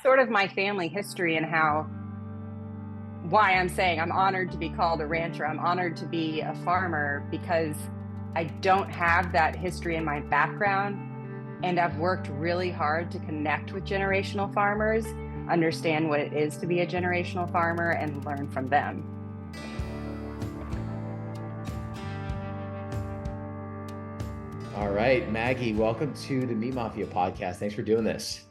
that's sort of my family history and why I'm saying I'm honored to be called a rancher. I'm honored to be a farmer because I don't have that history in my background. And I've worked really hard to connect with generational farmers, understand what it is to be a generational farmer, and learn from them. All right, Maggie, welcome to the Meat Mafia podcast. Thanks for doing this.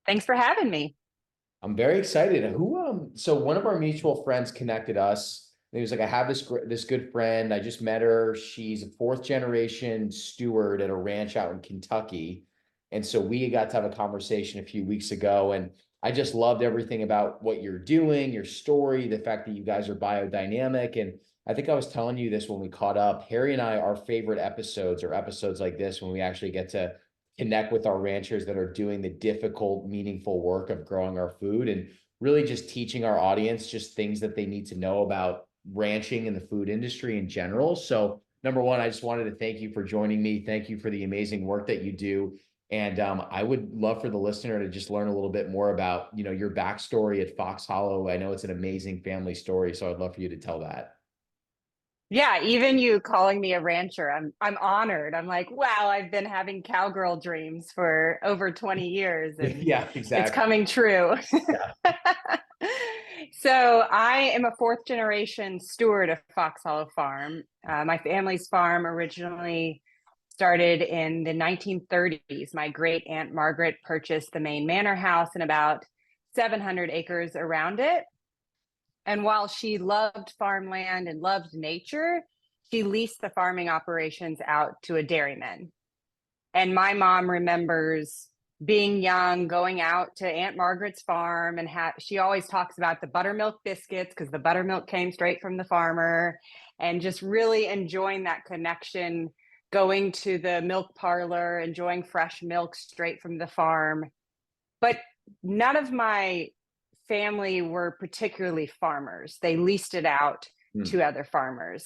Thanks for having me. I'm very excited. So one of our mutual friends connected us. And he was like, I have this good friend. I just met her. She's a fourth generation steward at a ranch out in Kentucky. And so we got to have a conversation a few weeks ago. And I just loved everything about what you're doing, your story, the fact that you guys are biodynamic. And I think I was telling you this when we caught up. Harry and I, our favorite episodes are episodes like this when we actually get to connect with our ranchers that are doing the difficult, meaningful work of growing our food and really just teaching our audience just things that they need to know about ranching and the food industry in general. So number one, I just wanted to thank you for joining me. Thank you for the amazing work that you do. And I would love for the listener to just learn a little bit more about, your backstory at Fox Hollow. I know it's an amazing family story, so I'd love for you to tell that. Yeah, even you calling me a rancher, I'm honored. I'm like, wow, I've been having cowgirl dreams for over 20 years and Yeah, it's exactly. coming true. Yeah. So I am a fourth generation steward of Fox Hollow Farm. My family's farm originally started in the 1930s. My great Aunt Margaret purchased the main manor house and about 700 acres around it. And while she loved farmland and loved nature, she leased the farming operations out to a dairyman. And my mom remembers being young, going out to Aunt Margaret's farm, and she always talks about the buttermilk biscuits because the buttermilk came straight from the farmer, and just really enjoying that connection, going to the milk parlor, enjoying fresh milk straight from the farm. But none of my family were particularly farmers. They leased it out to other farmers.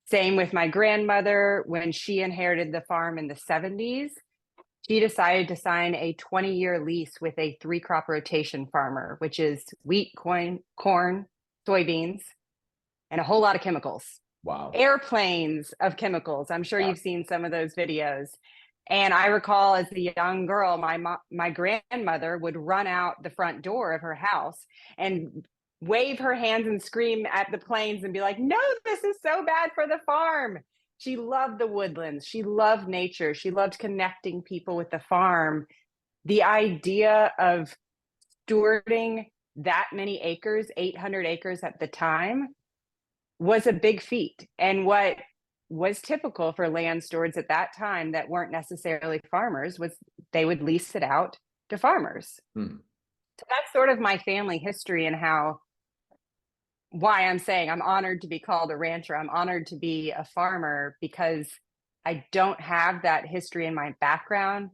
Same with my grandmother. When she inherited the farm in the 70s, she decided to sign a 20-year lease with a 3-crop rotation farmer, which is wheat, corn, soybeans, and a whole lot of chemicals. Wow. Airplanes of chemicals. I'm sure you've seen some of those videos. And I recall as a young girl, my grandmother would run out the front door of her house and wave her hands and scream at the planes and be like, no, this is so bad for the farm. She loved the woodlands. She loved nature. She loved connecting people with the farm. The idea of stewarding that many acres, 800 acres at the time, was a big feat. And what was typical for land stewards at that time that weren't necessarily farmers was they would lease it out to farmers. So that's sort of my family history and why I'm saying I'm honored to be called a rancher. I'm honored to be a farmer because I don't have that history in my background.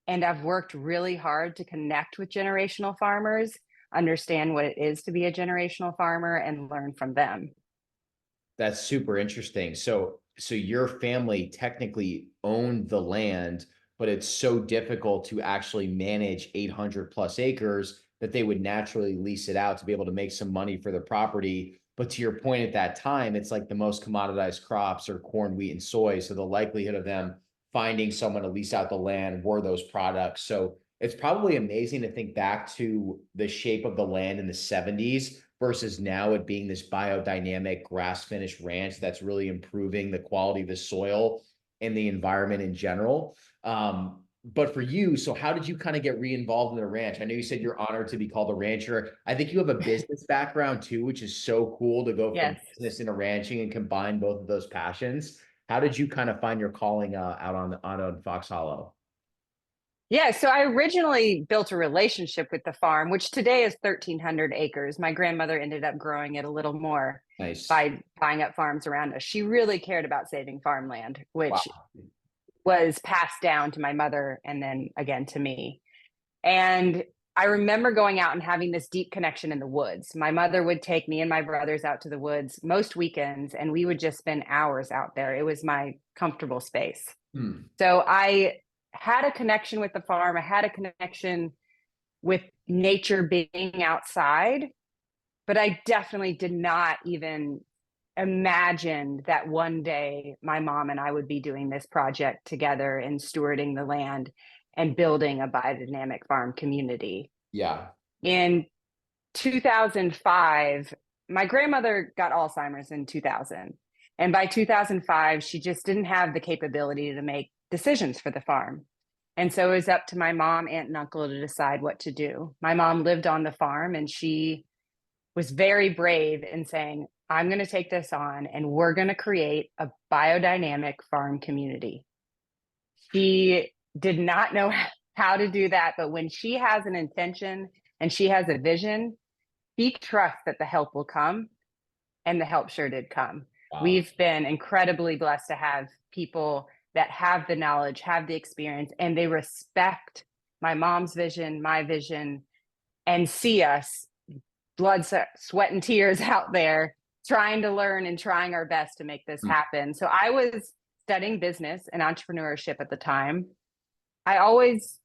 And I've worked really hard to connect with generational farmers, understand what it is to be a generational farmer, and learn from them. That's super interesting. So your family technically owned the land, but it's so difficult to actually manage 800 plus acres that they would naturally lease it out to be able to make some money for the property. But to your point, at that time, it's like the most commoditized crops are corn, wheat, and soy. So the likelihood of them finding someone to lease out the land were those products. So it's probably amazing to think back to the shape of the land in the 70s versus now it being this biodynamic grass finished ranch that's really improving the quality of the soil and the environment in general. But for you, so how did you kind of get re-involved in the ranch? I know you said you're honored to be called a rancher. I think you have a business background too, which is so cool to go from business into ranching and combine both of those passions. How did you kind of find your calling out on Fox Hollow? Yeah, so I originally built a relationship with the farm, which today is 1,300 acres. My grandmother ended up growing it a little more Nice. by buying up farms around us. She really cared about saving farmland, which Wow. was passed down to my mother and then again to me. And I remember going out and having this deep connection in the woods. My mother would take me and my brothers out to the woods most weekends, and we would just spend hours out there. It was my comfortable space. So I had a connection with the farm. I had a connection with nature being outside, but I definitely did not even imagine that one day my mom and I would be doing this project together and stewarding the land and building a biodynamic farm community. Yeah. In 2005, my grandmother got Alzheimer's in 2000. And by 2005, she just didn't have the capability to make decisions for the farm. And so it was up to my mom, aunt, and uncle to decide what to do. My mom lived on the farm, and she was very brave in saying, I'm going to take this on and we're going to create a biodynamic farm community. She did not know how to do that, but when she has an intention and she has a vision, she trusts that the help will come, and the help sure did come. Wow. We've been incredibly blessed to have people that have the knowledge, have the experience, and they respect my mom's vision, my vision, and see us blood, sweat, and tears out there trying to learn and trying our best to make this happen. So I was studying business and entrepreneurship at the time. I always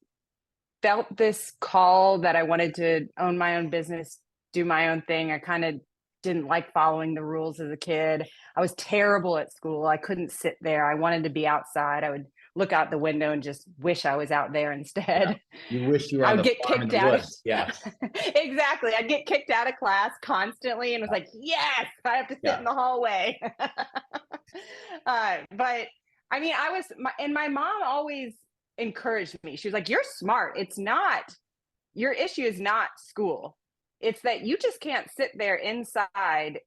felt this call that I wanted to own my own business, do my own thing. I kind of didn't like following the rules as a kid. I was terrible at school. I couldn't sit there. I wanted to be outside. I would look out the window and just wish I was out there instead. Yeah. You wish you were I on would the get farm in kicked the out. woods. Yeah. Exactly. I'd get kicked out of class constantly and was like, yes, I have to sit in the hallway. But I mean, my mom always encouraged me. She was like, you're smart. It's not, your issue is not school. It's that you just can't sit there inside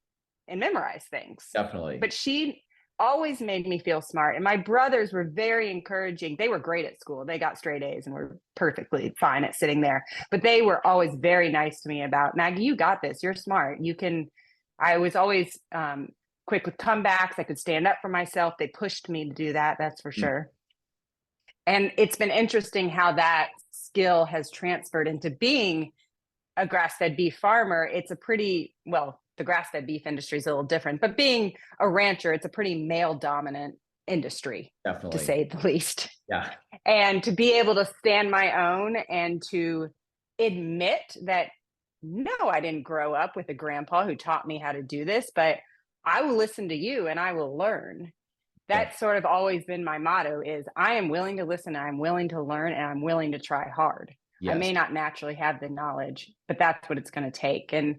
and memorize things. Definitely. But she always made me feel smart. And my brothers were very encouraging. They were great at school. They got straight A's and were perfectly fine at sitting there. But they were always very nice to me about, Maggie, you got this. You're smart. You can. I was always quick with comebacks. I could stand up for myself. They pushed me to do that. That's for sure. And it's been interesting how that skill has transferred into being a grass-fed beef farmer. It's a pretty, well, the grass-fed beef industry is a little different, but being a rancher, it's a pretty male-dominant industry, Definitely, to say the least. Yeah. And to be able to stand my own and to admit that, no, I didn't grow up with a grandpa who taught me how to do this, but I will listen to you and I will learn. That's sort of always been my motto is I am willing to listen, I'm willing to learn, and I'm willing to try hard. Yes. I may not naturally have the knowledge, but that's what it's going to take. And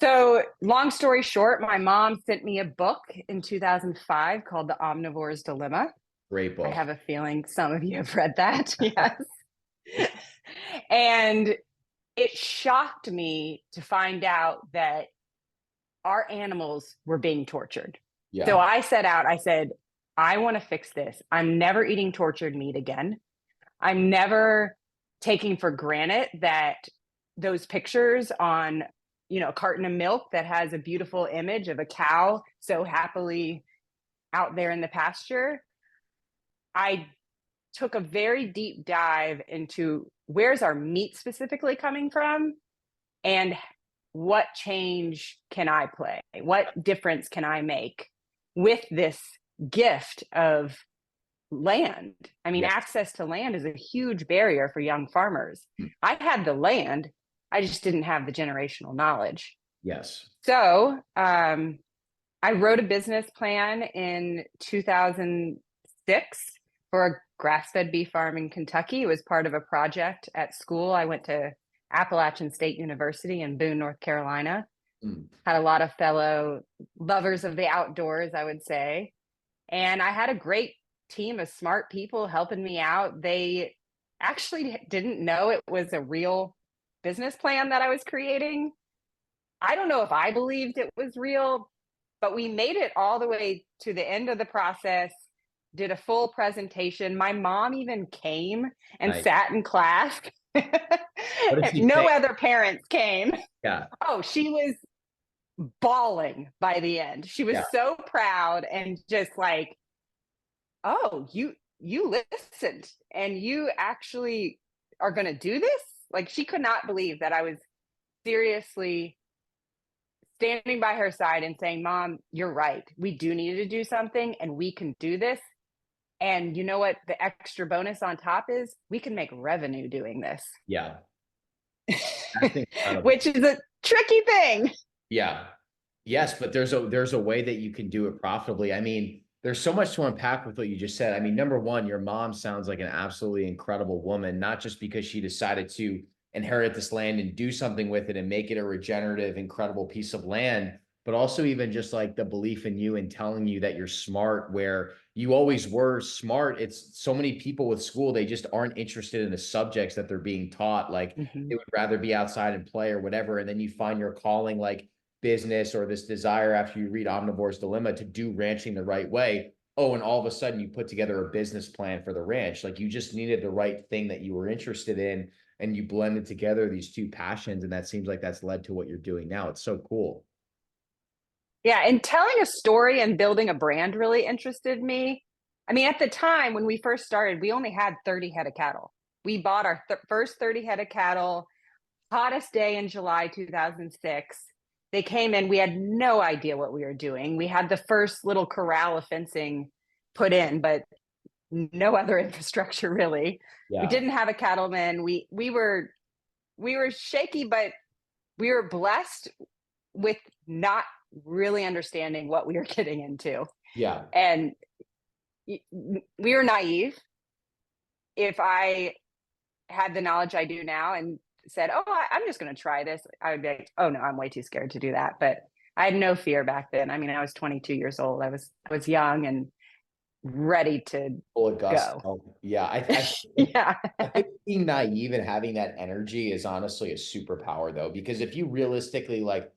so long story short, my mom sent me a book in 2005 called The Omnivores Dilemma. Great book. I have a feeling some of you have read that. Yes. And it shocked me to find out that our animals were being tortured. Yeah. So I set out, I said, I want to fix this. I'm never eating tortured meat again. I'm never taking for granted that those pictures on, a carton of milk that has a beautiful image of a cow so happily out there in the pasture. I took a very deep dive into where's our meat specifically coming from and what change can I play? What difference can I make with this gift of land? I mean, access to land is a huge barrier for young farmers. I had the land, I just didn't have the generational knowledge. Yes. So I wrote a business plan in 2006 for a grass-fed beef farm in Kentucky. It was part of a project at school. I went to Appalachian State University in Boone, North Carolina. Had a lot of fellow lovers of the outdoors, I would say. And I had a great team of smart people helping me out. They actually didn't know it was a real business plan that I was creating. I don't know if I believed it was real, but we made it all the way to the end of the process, did a full presentation. My mom even came and sat in class. No other parents came. Yeah. Oh, she was bawling by the end. She was so proud and just like, oh, you listened and you actually are going to do this? Like, she could not believe that I was seriously standing by her side and saying, Mom, you're right. We do need to do something and we can do this. And you know what? The extra bonus on top is we can make revenue doing this. Yeah. That's incredible. which is a tricky thing. Yeah. Yes, but there's a way that you can do it profitably. I mean, there's so much to unpack with what you just said. I mean, number one, your mom sounds like an absolutely incredible woman, not just because she decided to inherit this land and do something with it and make it a regenerative, incredible piece of land, but also even just like the belief in you and telling you that you're smart, where you always were smart. It's so many people with school, they just aren't interested in the subjects that they're being taught. Like Mhm. they would rather be outside and play or whatever. And then you find your calling, like business or this desire after you read Omnivores Dilemma to do ranching the right way. Oh, and all of a sudden you put together a business plan for the ranch. Like you just needed the right thing that you were interested in, and you blended together these two passions. And that seems like that's led to what you're doing now. It's so cool. Yeah, and telling a story and building a brand really interested me. I mean, at the time when we first started, we only had 30 head of cattle. We bought our first 30 head of cattle, hottest day in July 2006. They came in, we had no idea what we were doing. We had the first little corral of fencing put in, but no other infrastructure really. We Yeah. didn't have a cattleman. We were shaky, but we were blessed with not really understanding what we were getting into. Yeah. And we were naive. If I had the knowledge I do now and said, "Oh, I'm just going to try this," I would be like, "Oh no, I'm way too scared to do that." But I had no fear back then. I mean, I was 22 years old. I was young and ready to Full of go. gusto. Yeah. Yeah. I think being naive and having that energy is honestly a superpower though, because if you realistically like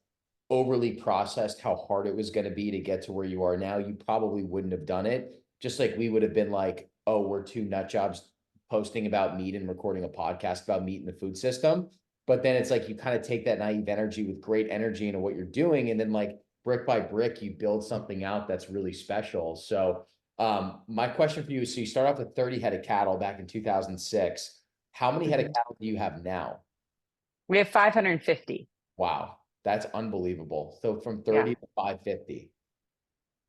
overly processed how hard it was going to be to get to where you are now, you probably wouldn't have done it. Just like we would have been like, oh, we're two nut jobs posting about meat and recording a podcast about meat in the food system. But then it's like you kind of take that naive energy with great energy into what you're doing. And then like brick by brick, you build something out that's really special. So my question for you is, so you start off with 30 head of cattle back in 2006. How many head of Mhm. cattle do you have now? We have 550. Wow, that's unbelievable. So from Yeah. 30 to 550.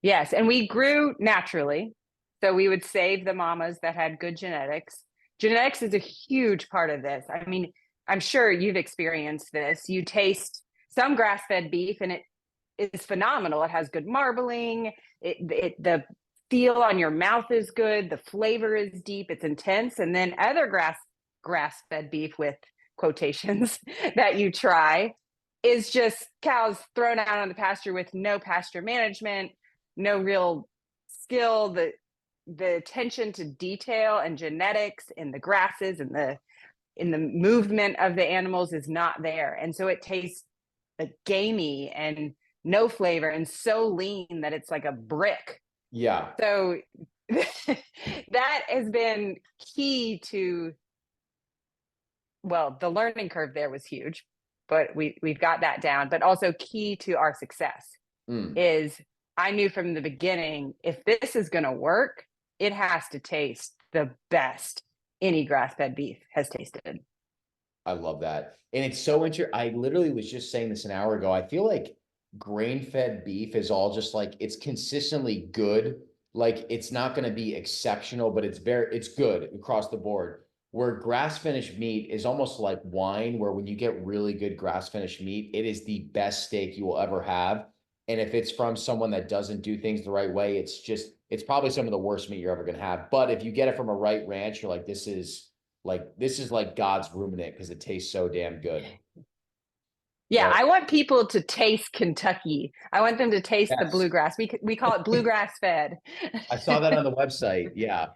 Yes, and we grew naturally. So we would save the mamas that had good genetics. Genetics is a huge part of this. I mean, I'm sure you've experienced this. You taste some grass-fed beef and it is phenomenal. It has good marbling. The feel on your mouth is good. The flavor is deep. It's intense. And then other grass-fed beef with quotations that you try is just cows thrown out on the pasture with no pasture management, no real skill. The attention to detail and genetics in the grasses and the movement of the animals is not there, and so it tastes like gamey and no flavor and so lean that it's like a brick. Yeah. So that has been key to, well, the learning curve there was huge, but we've got that down. But also key to our success Mm, is I knew from the beginning, if this is going to work, it has to taste the best any grass-fed beef has tasted. I love that. And it's so interesting. I literally was just saying this an hour ago. I feel like grain-fed beef is all just like it's consistently good. Like it's not going to be exceptional, but it's good across the board. Where grass-finished meat is almost like wine, where when you get really good grass-finished meat, it is the best steak you will ever have. And if it's from someone that doesn't do things the right way, it's probably some of the worst meat you're ever going to have. But if you get it from a right ranch, you're like, this is like God's ruminant because it tastes so damn good. Yeah, So I want people to taste Kentucky. I want them to taste the yes, bluegrass. We call it bluegrass fed. I saw that on the website. Yeah.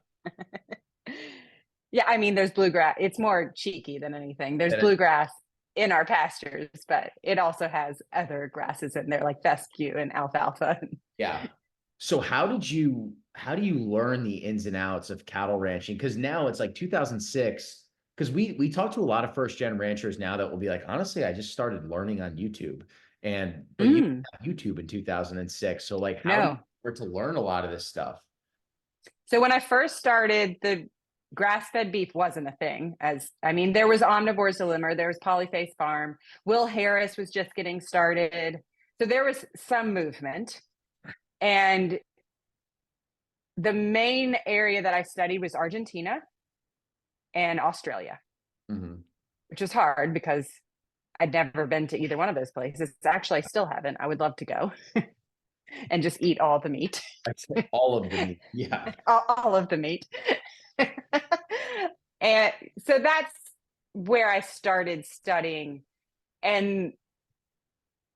Yeah, I mean, there's bluegrass. It's more cheeky than anything. There's Then it- bluegrass in our pastures, but it also has other grasses in there like fescue and alfalfa. yeah. So how do you learn the ins and outs of cattle ranching? Because now it's like 2006. Because we talk to a lot of first gen ranchers now that will be like, honestly, I just started learning on YouTube. But you Mm, didn't have YouTube in 2006. So like how do you no. start to learn a lot of this stuff? So when I first started, the grass-fed beef wasn't a thing. As I mean, there was Omnivores Dilemma, there was Polyface Farm, Will Harris was just getting started. So there was some movement. And the main area that I studied was Argentina and Australia. Mhm. which was hard because I'd never been to either one of those places. Actually, I still haven't. I would love to go and just eat all the meat. All of the meat. Yeah. All of the meat. And so that's where I started studying. And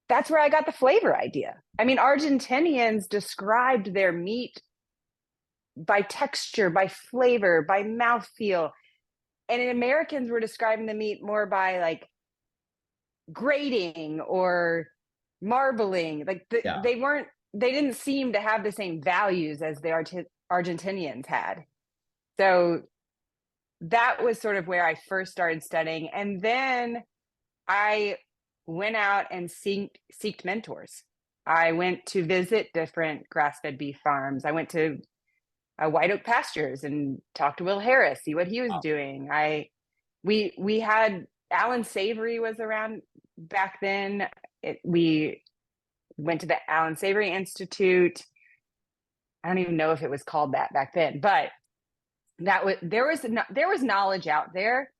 that's where I got the flavor idea. I mean, Argentinians described their meat by texture, by flavor, by mouthfeel. And Americans were describing the meat more by like grating or marbling. Like they didn't seem to have the same values as the Argentinians had. So that was sort of where I first started studying. And then I went out and seeked mentors. I went to visit different grass-fed beef farms. I went to White Oak Pastures and talked to Will Harris, see what he was doing. We had Alan Savory was around back then. We went to the Alan Savory Institute. I don't even know if it was called that back then, but there was knowledge out there.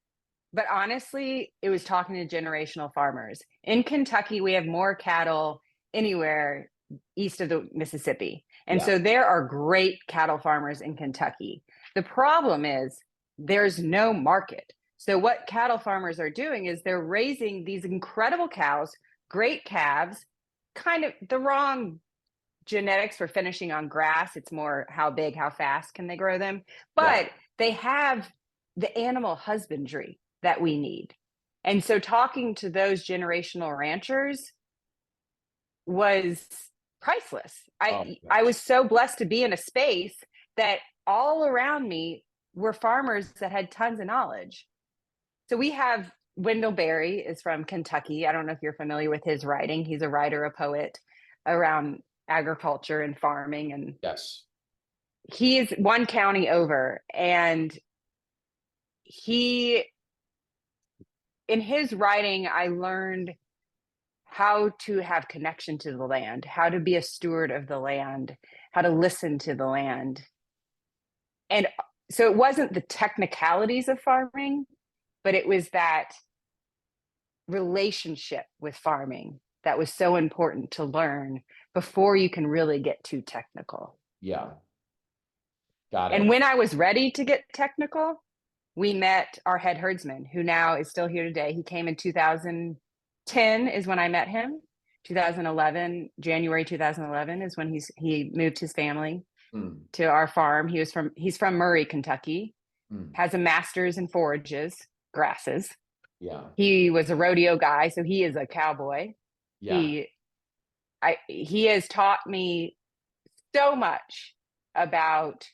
But honestly, it was talking to generational farmers. In Kentucky, we have more cattle anywhere east of the Mississippi. And so there are great cattle farmers in Kentucky. The problem is there's no market. So what cattle farmers are doing is they're raising these incredible cows, great calves, kind of the wrong genetics for finishing on grass. It's more how big, how fast can they grow them? But they have the animal husbandry that we need. And so talking to those generational ranchers was priceless. I was so blessed to be in a space that all around me were farmers that had tons of knowledge. So we have Wendell Berry is from Kentucky. I don't know if you're familiar with his writing. He's a writer, a poet around agriculture and farming. And he's one county over. And in his writing, I learned how to have connection to the land, how to be a steward of the land, how to listen to the land. And so it wasn't the technicalities of farming, but it was that relationship with farming that was so important to learn before you can really get too technical. Yeah. Got it. And when I was ready to get technical, we met our head herdsman, who now is still here today. He came in 2010 is when I met him. 2011, January 2011 is when he moved his family to our farm. He's from Murray, Kentucky, has a master's in forages, grasses. Yeah. He was a rodeo guy, so he is a cowboy. Yeah. He has taught me so much about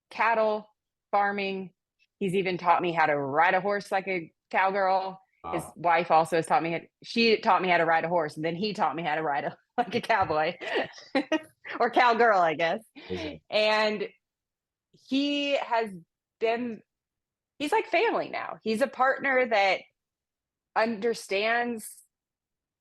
cattle, farming. He's even taught me how to ride a horse like a cowgirl. Wow. His wife also has taught me, she taught me how to ride a horse, and then he taught me how to ride like a cowboy or cowgirl, I guess. Mm-hmm. And he's like family now. He's a partner that understands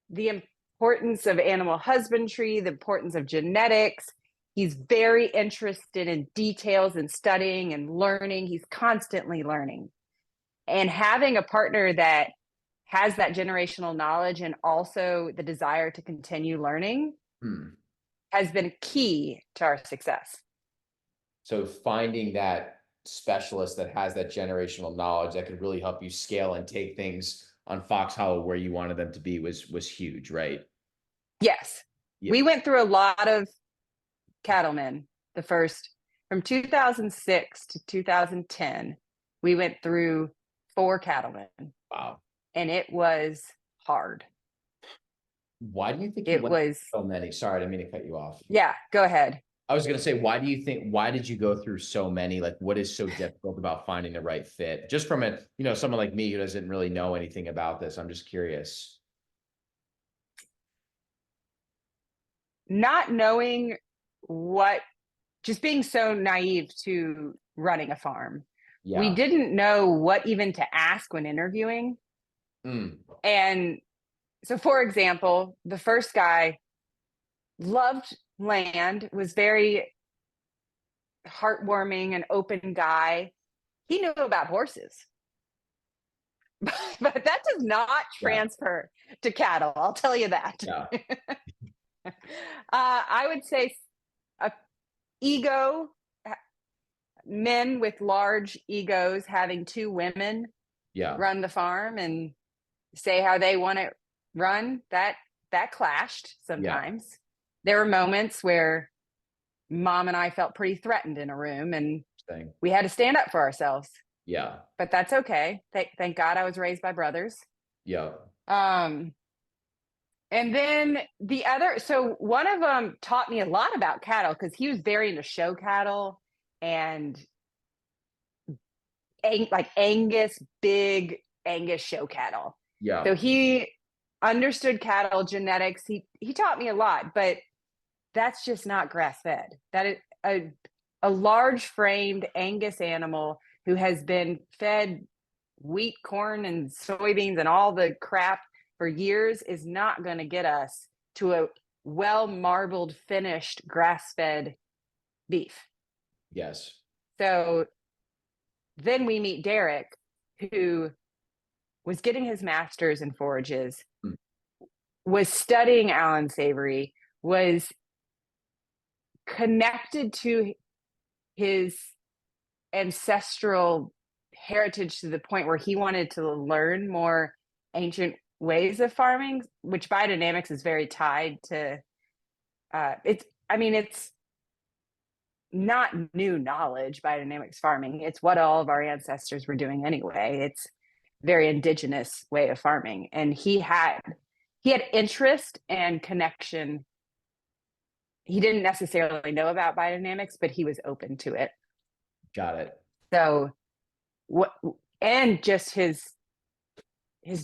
the importance of animal husbandry, the importance of genetics. He's very interested in details and studying and learning. He's constantly learning. And having a partner that has that generational knowledge and also the desire to continue learning has been key to our success. So finding that specialist that has that generational knowledge that could really help you scale and take things on Fox Hollow where you wanted them to be was huge, right? Yes. Yeah. We went through a lot of cattlemen. From 2006 to 2010, we went through 4 cattlemen. Wow. And it was hard. Why do you think it was so many? Sorry, I didn't mean to cut you off. Yeah, go ahead. I was going to say, why did you go through so many? Like, what is so difficult about finding the right fit? Just from someone like me who doesn't really know anything about this, I'm just curious. Not knowing just being so naive to running a farm. Yeah. We didn't know what even to ask when interviewing. And so, for example, the first guy loved land, was very heartwarming and open guy. He knew about horses. but that does not Yeah. transfer to cattle. I'll tell you that. Yeah. I would say ego, men with large egos having two women Yeah. run the farm and say how they want it run. That clashed sometimes. There were moments where mom and I felt pretty threatened in a room, and Thing. we had to stand up for ourselves. Yeah. But that's okay. Thank God I was raised by brothers. Yeah. And then so one of them taught me a lot about cattle because he was very into show cattle and like big Angus show cattle. Yeah. So he understood cattle genetics. He taught me a lot, but that's just not grass fed. That is a large framed Angus animal who has been fed wheat, corn, and soybeans and all the crap for years is not going to get us to a well marbled, finished grass fed beef. Yes. So then we meet Derek, who was getting his master's in forages, was studying Alan Savory, was connected to his ancestral heritage to the point where he wanted to learn more ancient ways of farming, which biodynamics is very tied to. It's not new knowledge, biodynamics farming. It's what all of our ancestors were doing anyway. It's very indigenous way of farming. And he had interest and connection. He didn't necessarily know about biodynamics, but he was open to it. Got it. So and just his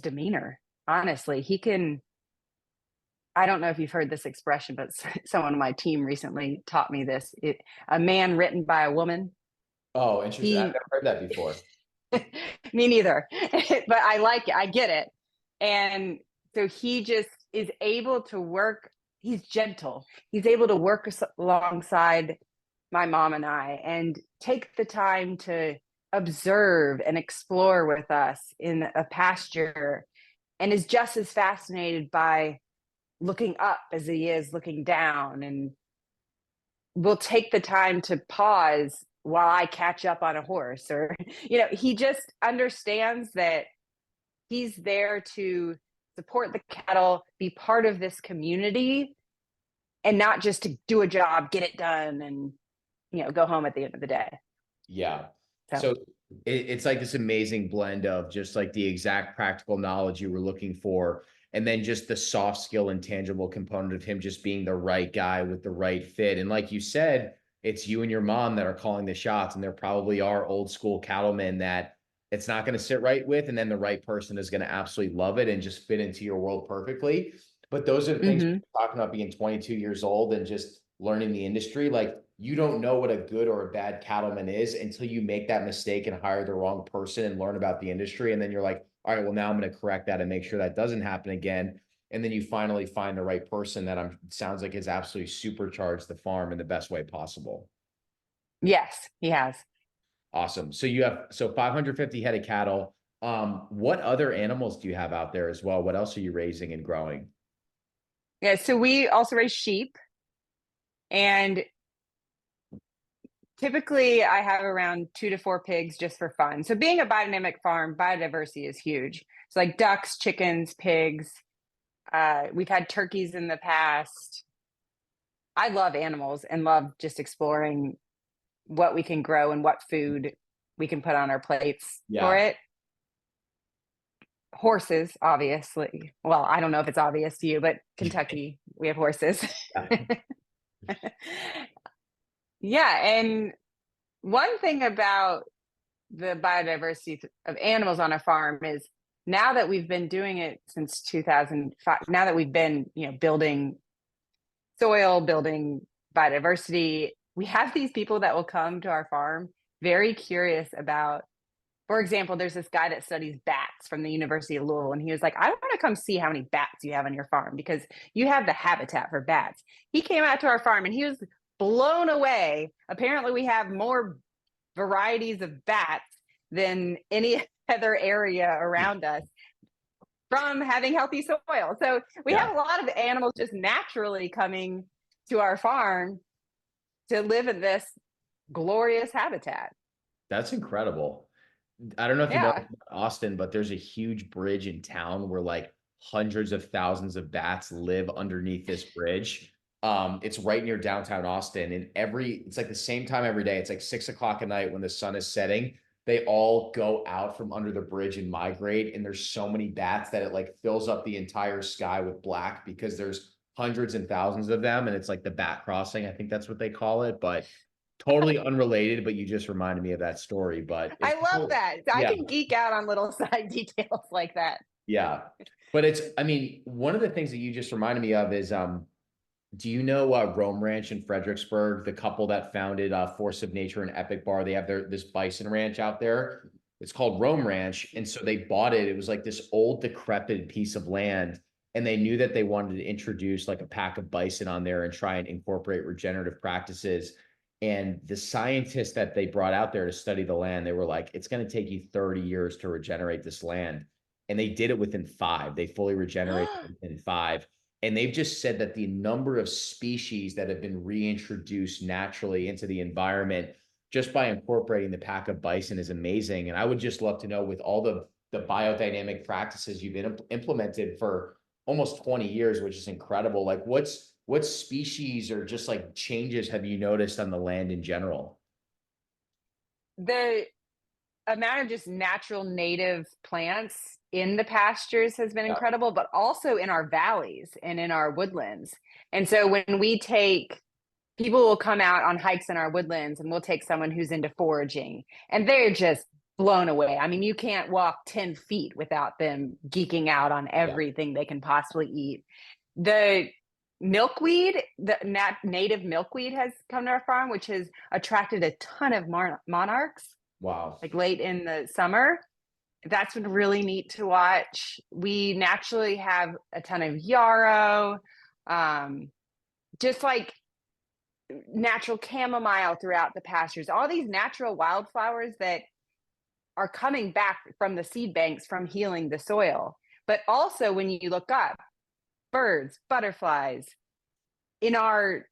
demeanor, honestly, I don't know if you've heard this expression, but someone on my team recently taught me this. A man written by a woman. Oh, interesting. I've never heard that before. Me neither, but I like it. I get it. And so he just is able to work. He's gentle. He's able to work alongside my mom and I and take the time to observe and explore with us in a pasture, and is just as fascinated by looking up as he is looking down, and will take the time to pause while I catch up on a horse, or he just understands that he's there to support the cattle, be part of this community, and not just to do a job, get it done, and go home at the end of the day. Yeah. So it's like this amazing blend of just like the exact practical knowledge you were looking for, and then just the soft skill and tangible component of him just being the right guy with the right fit. And like you said, it's you and your mom that are calling the shots, and there probably are old school cattlemen that it's not going to sit right with, and then the right person is going to absolutely love it and just fit into your world perfectly. But those are the things we're talking about, being 22 years old and just learning the industry. Like, you don't know what a good or a bad cattleman is until you make that mistake and hire the wrong person and learn about the industry. And then you're like, all right, well, now I'm going to correct that and make sure that doesn't happen again. And then you finally find the right person that sounds like has absolutely supercharged the farm in the best way possible. Yes, he has. Awesome. So you have 550 head of cattle. What other animals do you have out there as well? What else are you raising and growing? Yeah, so we also raise sheep, and typically I have around 2 to 4 pigs just for fun. So being a biodynamic farm, biodiversity is huge. It's like ducks, chickens, pigs. We've had turkeys in the past. I love animals and love just exploring what we can grow and what food we can put on our plates for it. Horses, obviously. Well, I don't know if it's obvious to you, but Kentucky, we have horses. Yeah. And one thing about the biodiversity of animals on a farm is, now that we've been doing it since 2005, now that we've been, building soil, building biodiversity, we have these people that will come to our farm very curious about, for example, there's this guy that studies bats from the University of Louisville, and he was like, I want to come see how many bats you have on your farm because you have the habitat for bats. He came out to our farm and he was blown away. Apparently we have more varieties of bats than any heather area around us from having healthy soil. So we have a lot of animals just naturally coming to our farm to live in this glorious habitat. That's incredible. I don't know if you know Yeah. Austin, but there's a huge bridge in town where like hundreds of thousands of bats live underneath this bridge. It's right near downtown Austin, and it's like the same time every day. It's like 6 o'clock at night when the sun is setting. They all go out from under the bridge and migrate, and there's so many bats that it like fills up the entire sky with black because there's hundreds and thousands of them, and it's like the bat crossing. I think that's what they call it, but totally unrelated. But you just reminded me of that story. But it's I love cool. that. I Yeah. can geek out on little side details like that. Yeah. But I mean, one of the things that you just reminded me of is, do you know Rome Ranch in Fredericksburg, the couple that founded Force of Nature and Epic Bar? They have this bison ranch out there. It's called Rome Ranch. And so they bought it. It was like this old decrepit piece of land. And they knew that they wanted to introduce like a pack of bison on there and try and incorporate regenerative practices. And the scientists that they brought out there to study the land, they were like, it's going to take you 30 years to regenerate this land. And they did it within 5. They fully regenerated within 5. And they've just said that the number of species that have been reintroduced naturally into the environment just by incorporating the pack of bison is amazing. And I would just love to know, with all the biodynamic practices you've implemented for almost 20 years, which is incredible, like what species or just like changes have you noticed on the land in general? The amount of just natural native plants in the pastures has been incredible, but also in our valleys and in our woodlands. And so when people will come out on hikes in our woodlands, and we'll take someone who's into foraging, and they're just blown away. I mean, you can't walk 10 feet without them geeking out on everything they can possibly eat. The milkweed, the native milkweed has come to our farm, which has attracted a ton of monarchs. Wow. Like late in the summer. That's been really neat to watch. We naturally have a ton of yarrow, just like natural chamomile throughout the pastures, all these natural wildflowers that are coming back from the seed banks from healing the soil. But also when you look up, birds, butterflies. In our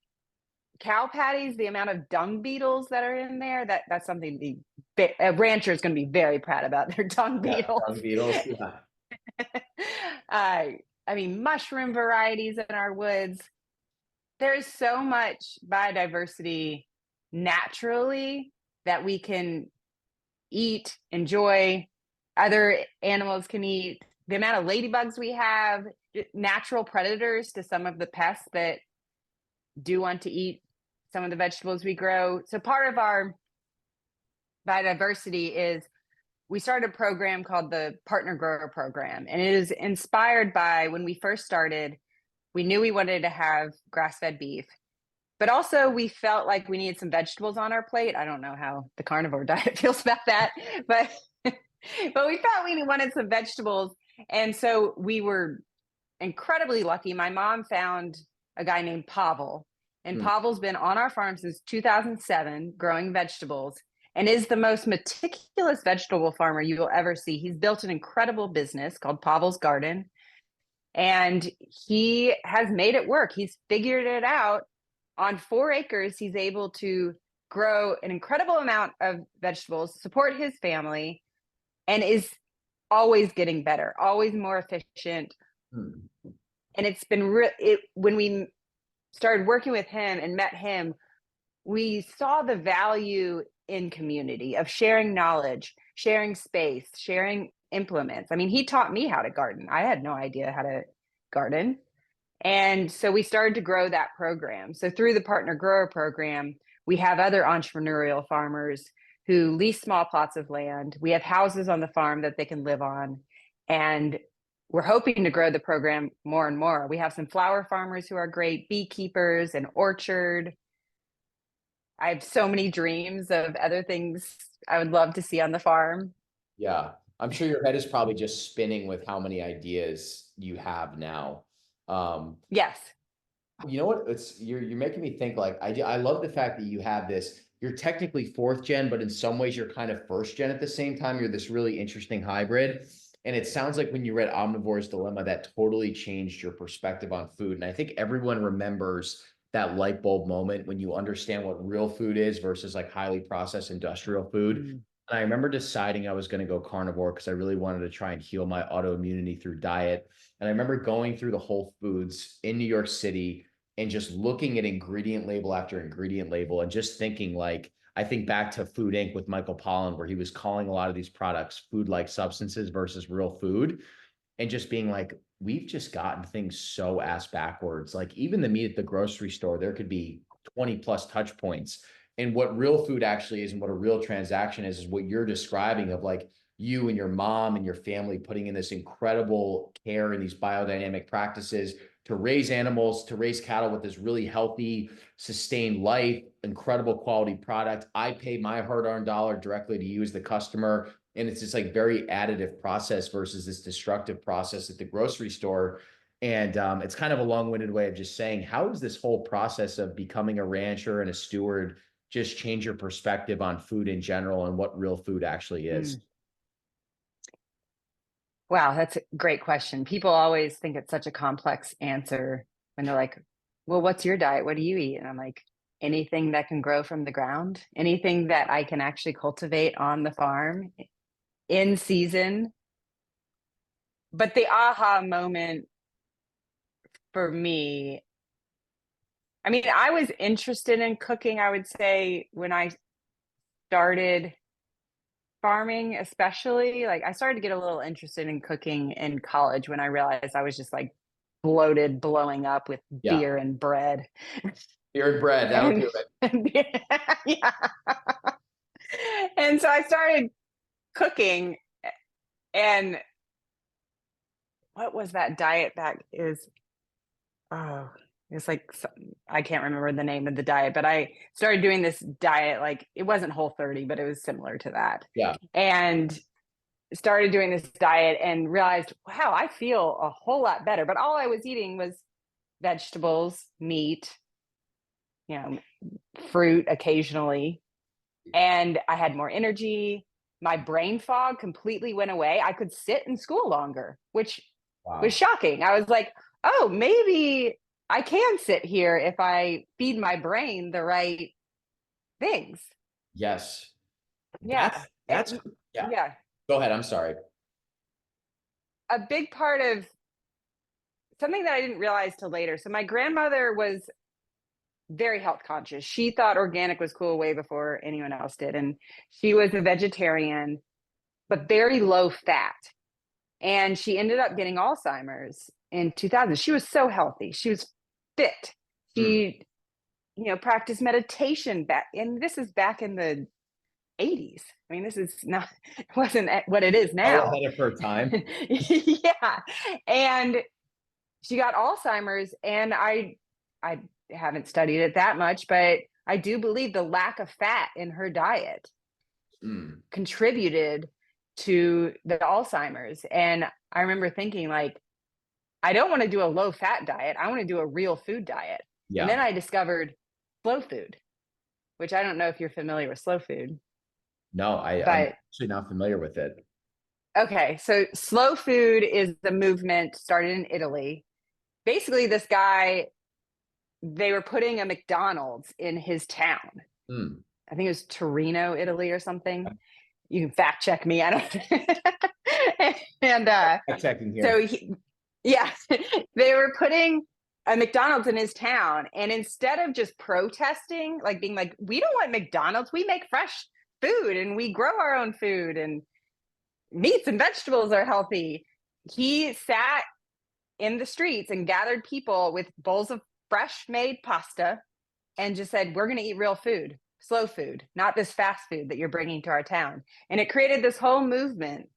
cow patties, the amount of dung beetles that are in there, that's something a rancher is going to be very proud about, their dung beetles. Dung beetles. I mean, mushroom varieties in our woods. There's so much biodiversity naturally that we can eat, enjoy, other animals can eat. The amount of ladybugs we have, natural predators to some of the pests that do want to eat some of the vegetables we grow. So part of our biodiversity is we started a program called the Partner Grower Program. And it is inspired by when we first started, we knew we wanted to have grass-fed beef, but also we felt like we needed some vegetables on our plate. I don't know how the carnivore diet feels about that, but we felt we wanted some vegetables. And so we were incredibly lucky. My mom found a guy named Pavel. And Pavel's been on our farm since 2007, growing vegetables, and is the most meticulous vegetable farmer you will ever see. He's built an incredible business called Pavel's Garden, and he has made it work. He's figured it out. On 4 acres, he's able to grow an incredible amount of vegetables, support his family, and is always getting better, always more efficient. And it's been when we started working with him and met him, we saw the value in community of sharing knowledge, sharing space, sharing implements. I mean, he taught me how to garden. I had no idea how to garden. And so we started to grow that program. So through the Partner Grower Program, we have other entrepreneurial farmers who lease small plots of land. We have houses on the farm that they can live on. And we're hoping to grow the program more and more. We have some flower farmers who are great, beekeepers, an orchard. I have so many dreams of other things I would love to see on the farm. Yeah, I'm sure your head is probably just spinning with how many ideas you have now. Yes. You know what? You're making me think, like, I love the fact that you have this you're technically fourth gen, but in some ways you're kind of first gen at the same time. You're this really interesting hybrid. And it sounds like when you read Omnivores Dilemma, that totally changed your perspective on food. And I think everyone remembers that light bulb moment when you understand what real food is versus like highly processed industrial food. Mm. And I remember deciding I was going to go carnivore because I really wanted to try and heal my autoimmunity through diet. And I remember going through the Whole Foods in New York City and just looking at ingredient label after ingredient label and just thinking like, I think back to Food Inc. with Michael Pollan, where he was calling a lot of these products food-like substances versus real food, and just being like, we've just gotten things so ass backwards. Like even the meat at the grocery store, there could be 20 plus touch points. And what real food actually is and what a real transaction is what you're describing of like you and your mom and your family putting in this incredible care and these biodynamic practices to raise animals, to raise cattle with this really healthy, sustained life, incredible quality product. I pay my hard-earned dollar directly to you as the customer. And it's this like very additive process versus this destructive process at the grocery store. And it's kind of a long-winded way of just saying, how does this whole process of becoming a rancher and a steward just change your perspective on food in general and what real food actually is? Mm. Wow, that's a great question. People always think it's such a complex answer when they're like, well, what's your diet? What do you eat? And I'm like, anything that can grow from the ground, anything that I can actually cultivate on the farm in season. But the aha moment for me, I mean, I was interested in cooking, I would say, when I started farming, especially. Like, I started to get a little interested in cooking in college when I realized I was just like bloated, blowing up with Yeah. beer and bread. Beer and bread, that'll And, do it. yeah. And so I started cooking, and what was that diet that is, oh, it's like, I can't remember the name of the diet, but I started doing this diet. Like, it wasn't Whole30, but it was similar to that. Yeah. And started doing this diet and realized, wow, I feel a whole lot better. But all I was eating was vegetables, meat, you know, fruit occasionally. And I had more energy. My brain fog completely went away. I could sit in school longer, which was Wow. shocking. I was like, oh, maybe I can sit here if I feed my brain the right things. Yes. Yeah. That's yeah. Yeah. Go ahead. I'm sorry. A big part of something that I didn't realize till later. So my grandmother was very health conscious. She thought organic was cool way before anyone else did. And she was a vegetarian, but very low fat. And she ended up getting Alzheimer's in 2000. She was so healthy. She was fit. Mm. She, practiced meditation back, and this is back in the 80s. I mean, this is not, it wasn't what it is Well now. ahead of her time. Yeah. And she got Alzheimer's, and I haven't studied it that much, but I do believe the lack of fat in her diet Mm. contributed to the Alzheimer's. And I remember thinking, like, I don't want to do a low fat diet. I want to do a real food diet. And then Yeah. I discovered slow food, which I don't know if you're familiar with slow food, No, I'm but actually not familiar with it. okay. So slow food is the movement started in Italy. Basically, this guy, they were putting a McDonald's in his town. Mm. I think it was Torino, Italy or something. You can fact check me. I don't. And Checking so here. yeah, they were putting a McDonald's in his town. And instead of just protesting, like being like, we don't want McDonald's, we make fresh food and we grow our own food and meats and vegetables are healthy. He sat in the streets and gathered people with bowls of fresh made pasta and just said, we're going to eat real food, slow food, not this fast food that you're bringing to our town. And it created this whole movement.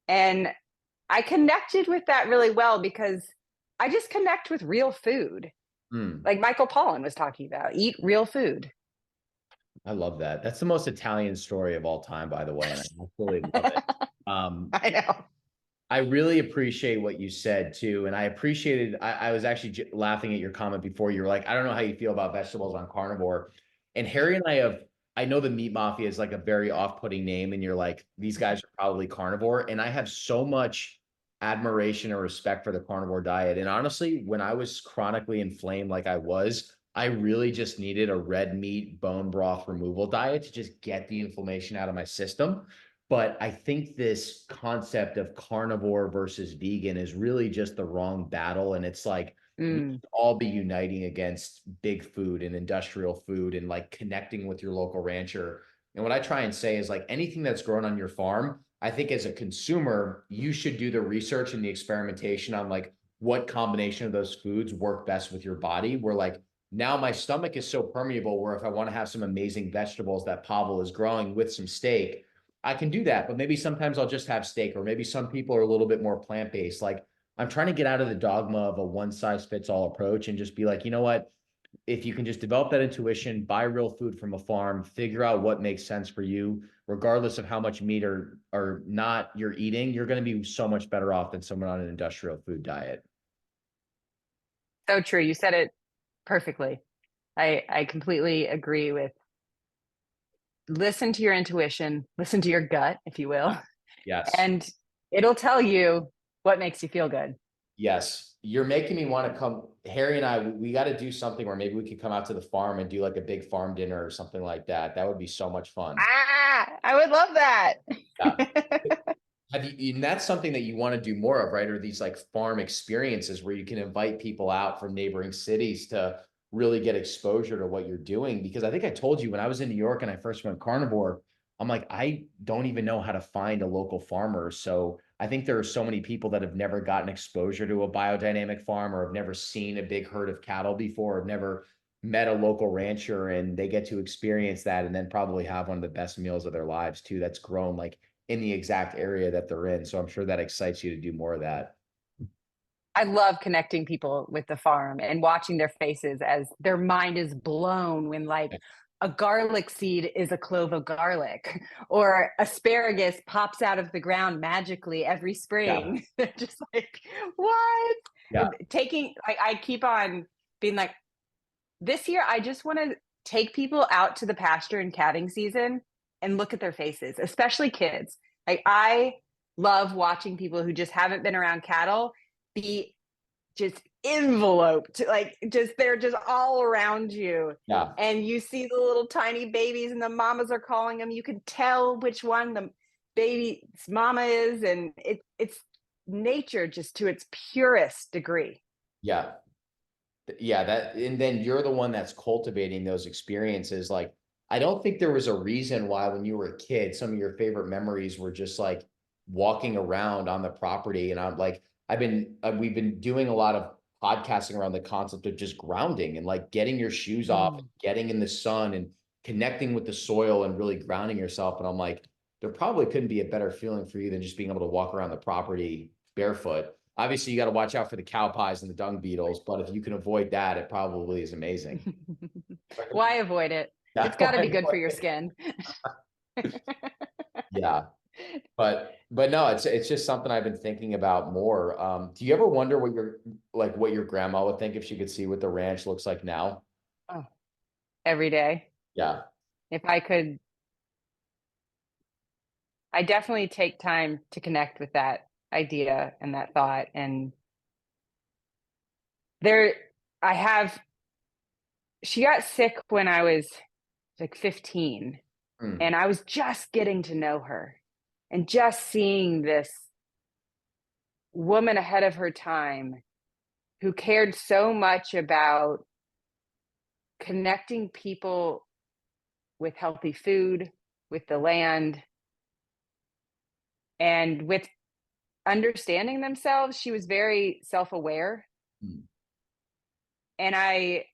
And I connected with that really well because I just connect with real food. Mm. Like Michael Pollan was talking about, eat real food. I love that. That's the most Italian story of all time, by the way, and I absolutely love it. I know. I really appreciate what you said too. And I appreciated, I was actually laughing at your comment before. You were like, I don't know how you feel about vegetables on carnivore. And Harry and I have I know the Meat Mafia is like a very off-putting name, and you're like, these guys are probably carnivore. And I have so much admiration or respect for the carnivore diet. And honestly, when I was chronically inflamed like I was, I really just needed a red meat bone broth removal diet to just get the inflammation out of my system. But I think this concept of carnivore versus vegan is really just the wrong battle. And it's like, we Mm. should all be uniting against big food and industrial food and like connecting with your local rancher. And what I try and say is like anything that's grown on your farm, I think as a consumer, you should do the research and the experimentation on like what combination of those foods work best with your body. Where like now my stomach is so permeable where if I want to have some amazing vegetables that Pavel is growing with some steak, I can do that. But maybe sometimes I'll just have steak, or maybe some people are a little bit more plant-based. Like I'm trying to get out of the dogma of a one size fits all approach and just be like, you know what? If you can just develop that intuition, buy real food from a farm, figure out what makes sense for you, regardless of how much meat or not you're eating, you're going to be so much better off than someone on an industrial food diet. So true. You said it perfectly. I completely agree with listen to your intuition, listen to your gut, if you will, Yes. and it'll tell you what makes you feel good. Yes. You're making me want to come. Harry and I, we got to do something where maybe we could come out to the farm and do like a big farm dinner or something like that. That would be so much fun. I would love that. Yeah. Have you, and that's something that you want to do more of, right? Or these like farm experiences where you can invite people out from neighboring cities to really get exposure to what you're doing. Because I think I told you when I was in New York and I first went carnivore, I'm like, I don't even know how to find a local farmer. So I think there are so many people that have never gotten exposure to a biodynamic farm or have never seen a big herd of cattle before, have never met a local rancher, and they get to experience that and then probably have one of the best meals of their lives too. That's grown like in the exact area that they're in. So I'm sure that excites you to do more of that. I love connecting people with the farm and watching their faces as their mind is blown when like a garlic seed is a clove of garlic or asparagus pops out of the ground magically every Yeah. spring. They're just like, what? Yeah. Taking, I keep on being like, this year, I just want to take people out to the pasture in calving season and look at their faces, especially kids. Like I love watching people who just haven't been around cattle be just enveloped, like just they're just all around you. Yeah. And you see the little tiny babies and the mamas are calling them. You can tell which one the baby's mama is, and it's nature just to its purest degree. Yeah. Yeah, that, and then you're the one that's cultivating those experiences. Like, I don't think there was a reason why when you were a kid, some of your favorite memories were just like walking around on the property. And I'm like, we've been doing a lot of podcasting around the concept of just grounding and like getting your shoes off, Mm. getting in the sun and connecting with the soil and really grounding yourself. And I'm like, there probably couldn't be a better feeling for you than just being able to walk around the property barefoot. Obviously, you got to watch out for the cow pies and the dung beetles, but if you can avoid that, it probably is amazing. Why avoid it? It's Yeah, got to be good for your skin. yeah. But no, it's just something I've been thinking about more. Do you ever wonder what your grandma would think if she could see what the ranch looks like now? Oh, every day. Yeah. If I could, I definitely take time to connect with that idea and that thought. And there, I have, she got sick when I was like 15, Mm, and I was just getting to know her and just seeing this woman ahead of her time who cared so much about connecting people with healthy food, with the land, and with understanding themselves. She was very self-aware. mm. And I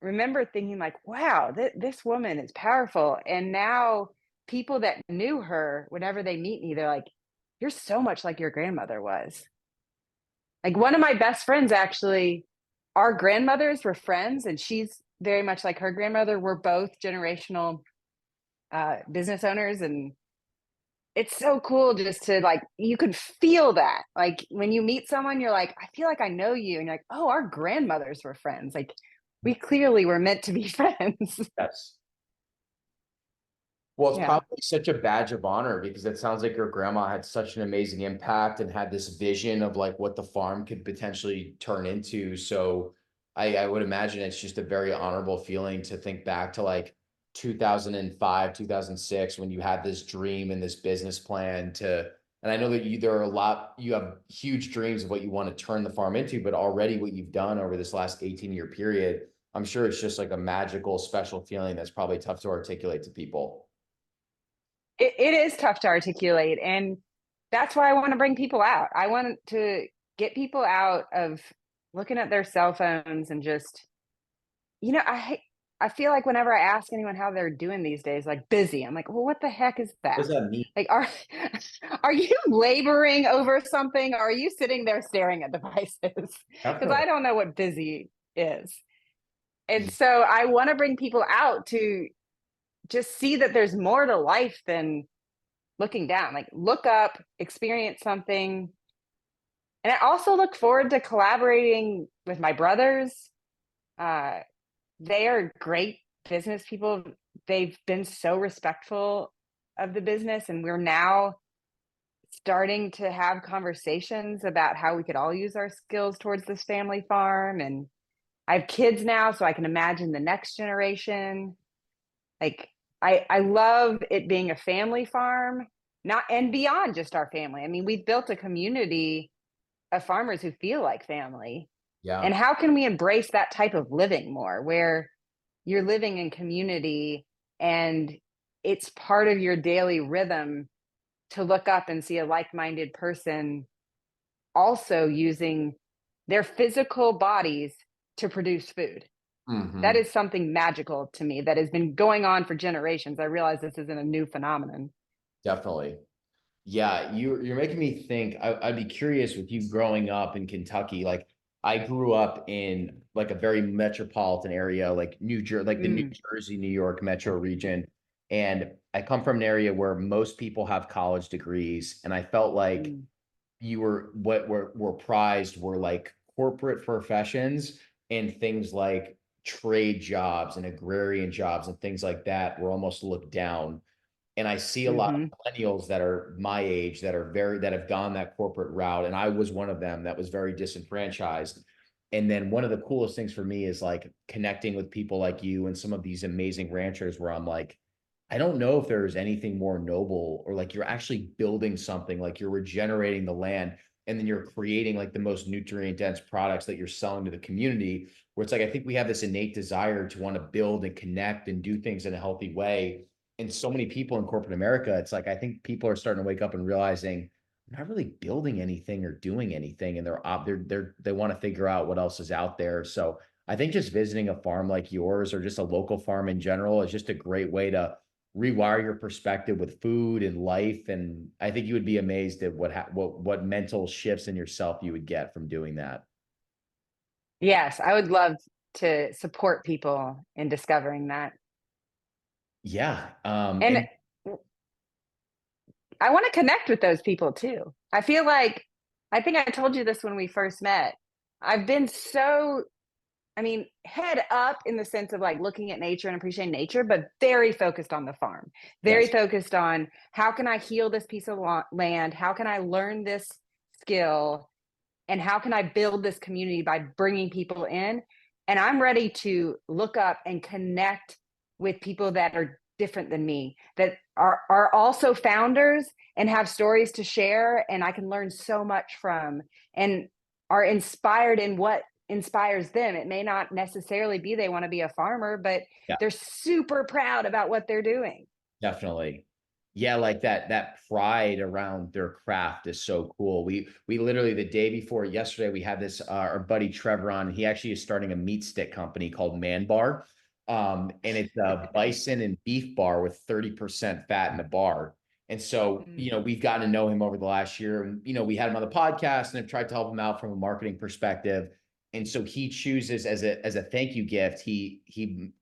remember thinking like, wow, this woman is powerful. And now people that knew her, whenever they meet me, they're like, you're so much like your grandmother was. Like one of my best friends, actually, our grandmothers were friends, and she's very much like her grandmother. We're both generational business owners, and it's so cool just to like, you could feel that. Like when you meet someone, you're like, I feel like I know you. And you're like, oh, our grandmothers were friends. Like we clearly were meant to be friends. Yes. Well, it's Yeah. probably such a badge of honor because it sounds like your grandma had such an amazing impact and had this vision of like what the farm could potentially turn into. So I would imagine it's just a very honorable feeling to think back to like 2005, 2006, when you had this dream and this business plan to, and I know that you have huge dreams of what you want to turn the farm into, but already what you've done over this last 18-year period, I'm sure it's just like a magical, special feeling that's probably tough to articulate to people. It is tough to articulate. And that's why I want to bring people out. I want to get people out of looking at their cell phones and just, I feel like whenever I ask anyone how they're doing these days, like busy, I'm like, well, what the heck is What does that? that mean? Like, are you laboring over something? Or are you sitting there staring at devices? Because I Definitely. don't know what busy is. And so I want to bring people out to just see that there's more to life than looking down. Like, look up, experience something. And I also look forward to collaborating with my brothers. Uh, they are great business people. They've been so respectful of the business, and we're now starting to have conversations about how we could all use our skills towards this family farm. And I have kids now, so I can imagine the next generation. Like, I love it being a family farm, not and beyond just our family. I mean, we've built a community of farmers who feel like family. Yeah. And how can we embrace that type of living more, where you're living in community and it's part of your daily rhythm to look up and see a like-minded person also using their physical bodies to produce food. That Hmm. is something magical to me that has been going on for generations. I realize this isn't a new phenomenon. Definitely. Yeah, you're making me think. I'd be curious with you growing up in Kentucky. Like I grew up in like a very metropolitan area, like New Jersey, like the New Mm, Jersey, New York metro region. And I come from an area where most people have college degrees, and I felt like mm, you were what were prized were like corporate professions and things like trade jobs and agrarian jobs and things like that were almost looked down. And I see a lot of mhm. millennials that are my age that have gone that corporate route. And I was one of them that was very disenfranchised. And then one of the coolest things for me is like connecting with people like you and some of these amazing ranchers where I'm like, I don't know if there's anything more noble or like you're actually building something, like you're regenerating the land and then you're creating like the most nutrient dense products that you're selling to the community. Where it's like, I think we have this innate desire to want to build and connect and do things in a healthy way. And so many people in corporate America, it's like I think people are starting to wake up and realizing I'm not really building anything or doing anything, and they want to figure out what else is out there. So I think just visiting a farm like yours or just a local farm in general is just a great way to rewire your perspective with food and life. And I think you would be amazed at what mental shifts in yourself you would get from doing that. Yes, I would love to support people in discovering that. Yeah. And And I want to connect with those people too. I feel like, I think I told you this when we first met. I've been so, I mean, head up in the sense of like looking at nature and appreciating nature, but very focused on the farm, very yes. focused on how can I heal this piece of land? How can I learn this skill? And how can I build this community by bringing people in? And I'm ready to look up and connect with people that are different than me, that are also founders and have stories to share, and I can learn so much from, and are inspired in what inspires them. It may not necessarily be they want to be a farmer, but Yeah. they're super proud about what they're doing. Definitely. Yeah, like that pride around their craft is so cool. We literally the day before yesterday we had this our buddy Trevor on. He actually is starting a meat stick company called Man Bar. And it's a bison and beef bar with 30% fat in the bar. And so, Mm. we've gotten to know him over the last year. And, we had him on the podcast and have tried to help him out from a marketing perspective. And so he chooses as a thank you gift, he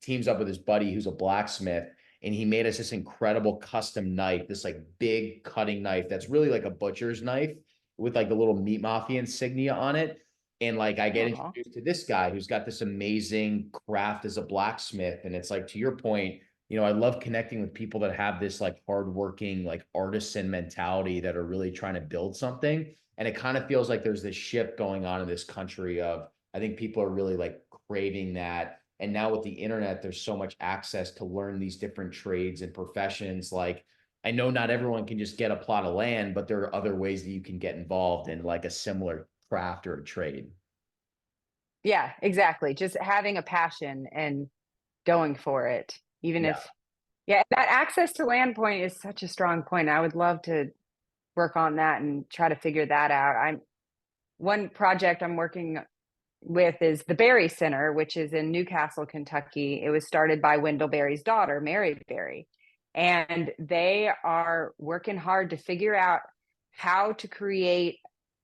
teams up with his buddy who's a blacksmith and he made us this incredible custom knife, this like big cutting knife that's really like a butcher's knife with like the little meat mafia insignia on it. And like I get Aw. introduced to this guy who's got this amazing craft as a blacksmith. And it's like to your point, I love connecting with people that have this like hardworking, like artisan mentality that are really trying to build something. And it kind of feels like there's this shift going on in this country of, I think people are really like craving that. And now with the internet, there's so much access to learn these different trades and professions. Like, I know not everyone can just get a plot of land, but there are other ways that you can get involved in like a similar craft or a trade. Yeah, exactly. Just having a passion and going for it, even Yeah. if, yeah, that access to land point is such a strong point. I would love to work on that and try to figure that out. One project I'm working with is the Berry Center, which is in Newcastle, Kentucky. It was started by Wendell Berry's daughter, Mary Berry. And they are working hard to figure out how to create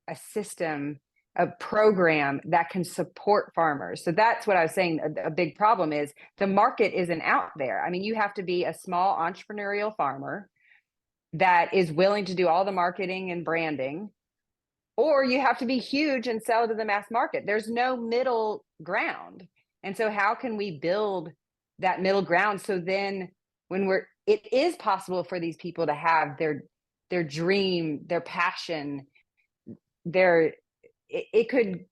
a system, a program that can support farmers. So that's what I was saying. A big problem is the market isn't out there. I mean, you have to be a small entrepreneurial farmer that is willing to do all the marketing and branding, or you have to be huge and sell to the mass market. There's no middle ground. And so how can we build that middle ground so then when it is possible for these people to have their dream, their passion, it could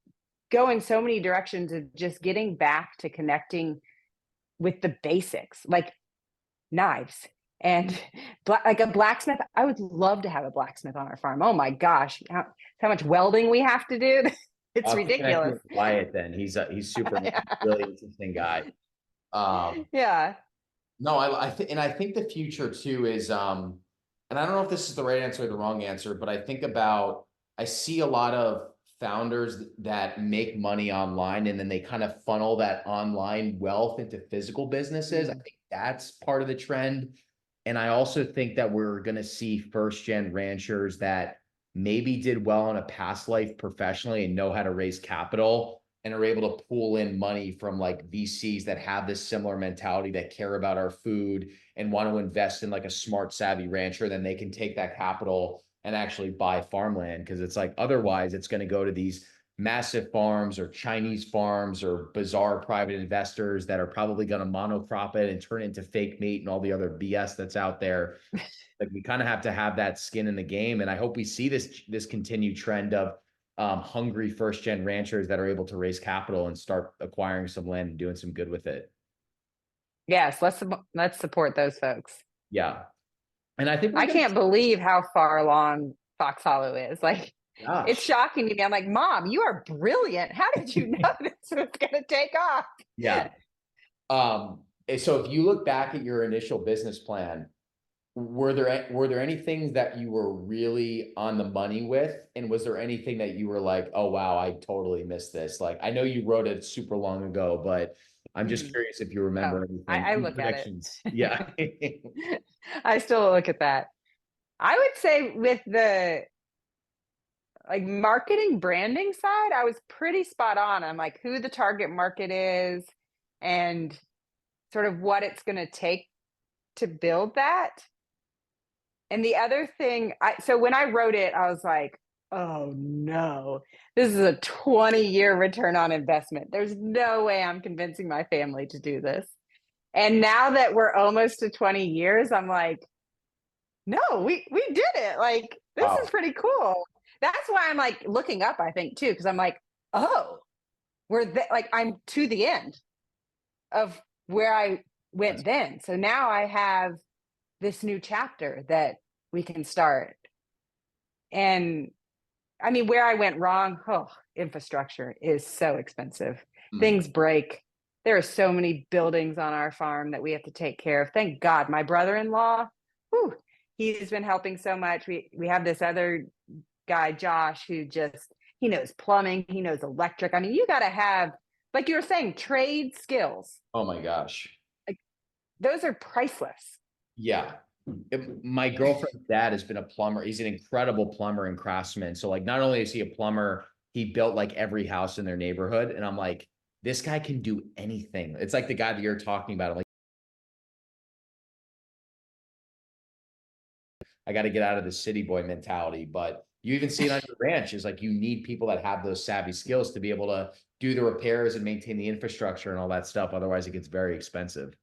go in so many directions of just getting back to connecting with the basics, like knives and like a blacksmith. I would love to have a blacksmith on our farm. Oh my gosh, how much welding we have to do. It's I'll have to connect you ridiculous. with Wyatt then. He's super nice, really interesting guy. Um, Yeah. no, I think the future too is, and I don't know if this is the right answer or the wrong answer, but I see a lot of founders that make money online and then they kind of funnel that online wealth into physical businesses. I think that's part of the trend. And I also think that we're going to see first gen ranchers that maybe did well in a past life professionally and know how to raise capital and are able to pull in money from like VCs that have this similar mentality, that care about our food and want to invest in like a smart, savvy rancher. Then they can take that capital and actually buy farmland. Cause it's like, otherwise it's going to go to these massive farms or Chinese farms or bizarre private investors that are probably going to monocrop it and turn it into fake meat and all the other BS that's out there. Like, we kind of have to have that skin in the game. And I hope we see this continued trend of hungry first gen ranchers that are able to raise capital and start acquiring some land and doing some good with it. Yes, let's support those folks. Yeah. And I think I can't believe how far along Fox Hollow is. Like, it's shocking to me. I'm like, Mom, you are brilliant. How did you know this was going to take off? Yeah. So if you look back at your initial business plan, were there any things that you were really on the money with? And was there anything that you were like, oh, wow, I totally missed this? Like, I know you wrote it super long ago, but I'm just curious if you remember anything. I look predictions. at it. Yeah. I still look at that. I would say with the like marketing branding side, I was pretty spot on. I'm like who the target market is and sort of what it's going to take to build that. And the other thing, so when I wrote it, I was like, oh no, this is a 20-year return on investment. There's no way I'm convincing my family to do this. And now that we're almost to 20 years, I'm like, no, we did it. Like, this is pretty cool. That's why I'm like looking up, I think, too, because I'm like, oh, like I'm to the end of where I went then. So now I have this new chapter that we can start. And I mean, where I went wrong, infrastructure is so expensive. Things break. There are so many buildings on our farm that we have to take care of. Thank God, my brother-in-law, he's been helping so much. We have this other guy, Josh, who he knows plumbing, he knows electric. I mean, you got to have, like you were saying, trade skills. Oh my gosh. Like, those are priceless. Yeah. My girlfriend's dad has been a plumber. He's an incredible plumber and craftsman. So like, not only is he a plumber, he built like every house in their neighborhood. And I'm like, this guy can do anything. It's like the guy that you're talking about. I'm like, I got to get out of the city boy mentality. But you even see it on your ranch is like, you need people that have those savvy skills to be able to do the repairs and maintain the infrastructure and all that stuff. Otherwise it gets very expensive.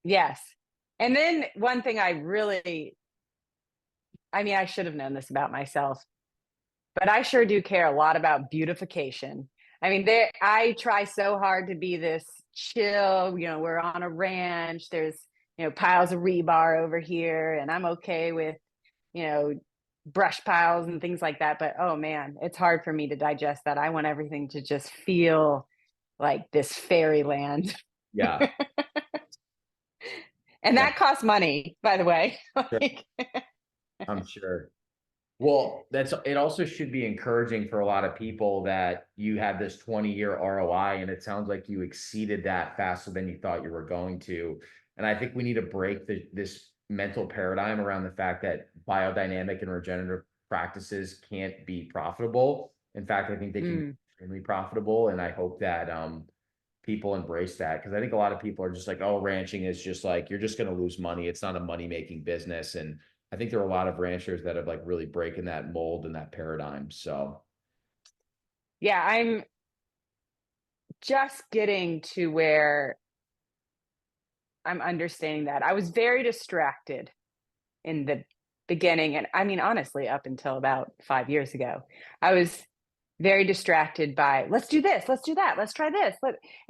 Yes. And then one thing I should have known this about myself, but I sure do care a lot about beautification. I mean, I try so hard to be this chill, we're on a ranch, there's, piles of rebar over here, and I'm okay with, you know, brush piles and things like that. But oh man, it's hard for me to digest that. I want everything to just feel like this fairyland. Yeah. And Yeah, that costs money, by the way. sure. Like, I'm sure. Well, it also should be encouraging for a lot of people that you have this 20-year ROI, and it sounds like you exceeded that faster than you thought you were going to. And I think we need to break this mental paradigm around the fact that biodynamic and regenerative practices can't be profitable. In fact, I think they can be extremely profitable. And I hope that people embrace that, because I think a lot of people are just like, oh, ranching is just like, you're just going to lose money. It's not a money-making business. And I think there are a lot of ranchers that have like really breaking that mold and that paradigm. So yeah, I'm just getting to where I'm understanding that. I was very distracted in the beginning. And I mean, honestly, up until about 5 years ago, I was very distracted by, let's do this, let's do that, let's try this.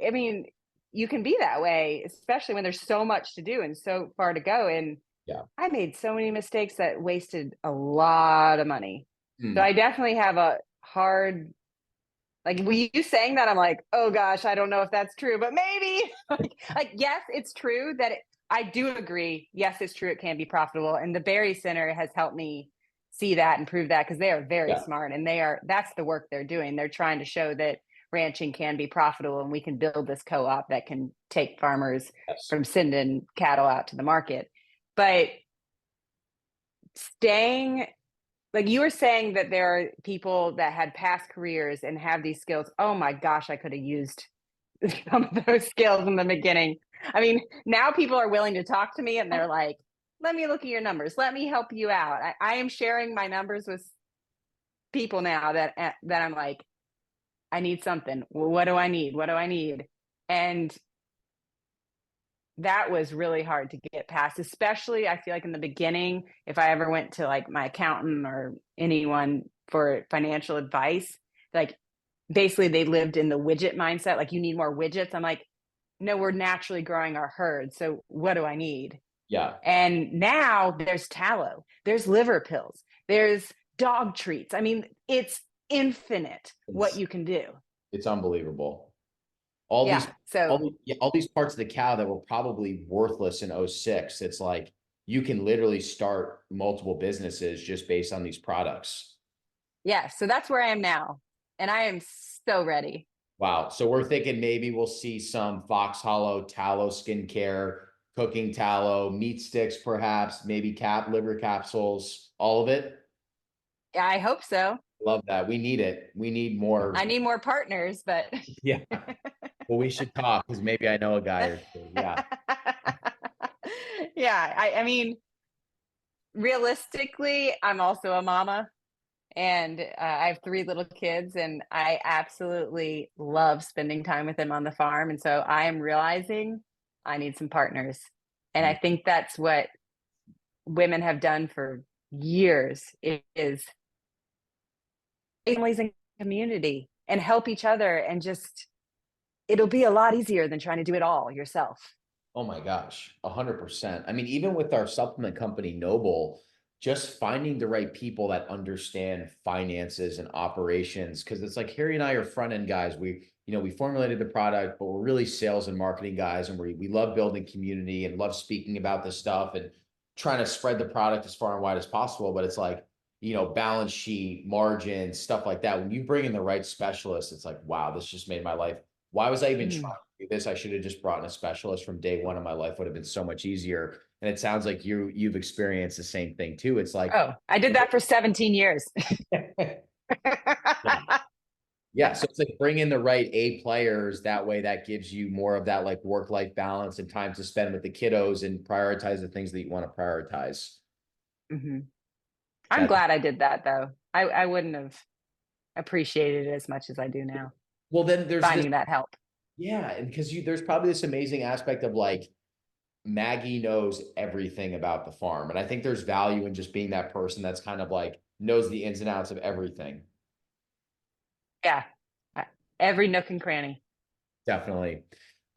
I mean, you can be that way, especially when there's so much to do and so far to go. And yeah. I made so many mistakes that wasted a lot of money. So Hmm. I definitely have a hard, like, were you saying that? I'm like, oh gosh, I don't know if that's true, but maybe. Yes, it's true that I do agree. Yes, it's true. It can be profitable. And the Berry Center has helped me see that and prove that, because they are very Yeah. smart, and that's the work they're doing. They're trying to show that ranching can be profitable, and we can build this co-op that can take farmers Yes. from sending cattle out to the market. But staying, like you were saying, that there are people that had past careers and have these skills. Oh my gosh, I could have used some of those skills in the beginning. I mean, now people are willing to talk to me and they're like, let me look at your numbers. Let me help you out. I am sharing my numbers with people now that I'm like, I need something. Well, what do I need? What do I need? And that was really hard to get past, especially I feel like in the beginning, if I ever went to like my accountant or anyone for financial advice, like basically they lived in the widget mindset, like you need more widgets. I'm like, no, we're naturally growing our herd. So what do I need? Yeah. And now there's tallow, there's liver pills, there's dog treats. I mean, it's infinite what It's, you can do. it's unbelievable. All Yeah. these, So all these parts of the cow that were probably worthless in '06. It's like, you can literally start multiple businesses just based on these products. yeah, so that's where I am now. And I am so ready. Wow. So we're thinking maybe we'll see some Fox Hollow tallow skincare, cooking tallow, meat sticks, perhaps, maybe liver capsules, all of it. Yeah, I hope so. Love that. We need it. We need more. I need more partners, but Yeah. Well, we should talk, because maybe I know a guy or two. Yeah. yeah, I mean, realistically, I'm also a mama, and I have 3 little kids, and I absolutely love spending time with them on the farm. And so I am realizing I need some partners. And I Mm. think that's what women have done for years, is families and community and help each other, and just it'll be a lot easier than trying to do it all yourself. Oh my gosh, 100%. I mean, even with our supplement company, Noble, just finding the right people that understand finances and operations, because it's like Harry and I are front end guys. We formulated the product, but we're really sales and marketing guys, and we love building community and love speaking about this stuff and trying to spread the product as far and wide as possible. But it's like, balance sheet, margins, stuff like that. When you bring in the right specialist, it's like, wow, this just made my life. Why was I even trying Mm. to do this? I should have just brought in a specialist from day one, and my life would have been so much easier. And it sounds like you've experienced the same thing too. It's like, Oh, I did that for 17 years. yeah. Yeah. So it's like, bring in the right A players. That way that gives you more of that like work-life balance and time to spend with the kiddos and prioritize the things that you want to prioritize. hmm I'm That's glad I did that, though. I wouldn't have appreciated it as much as I do now, well, then there's this, finding that help. yeah. And because there's probably this amazing aspect of like, Maggie knows everything about the farm. And I think there's value in just being that person that's kind of like knows the ins and outs of everything. Yeah. Every nook and cranny. Definitely.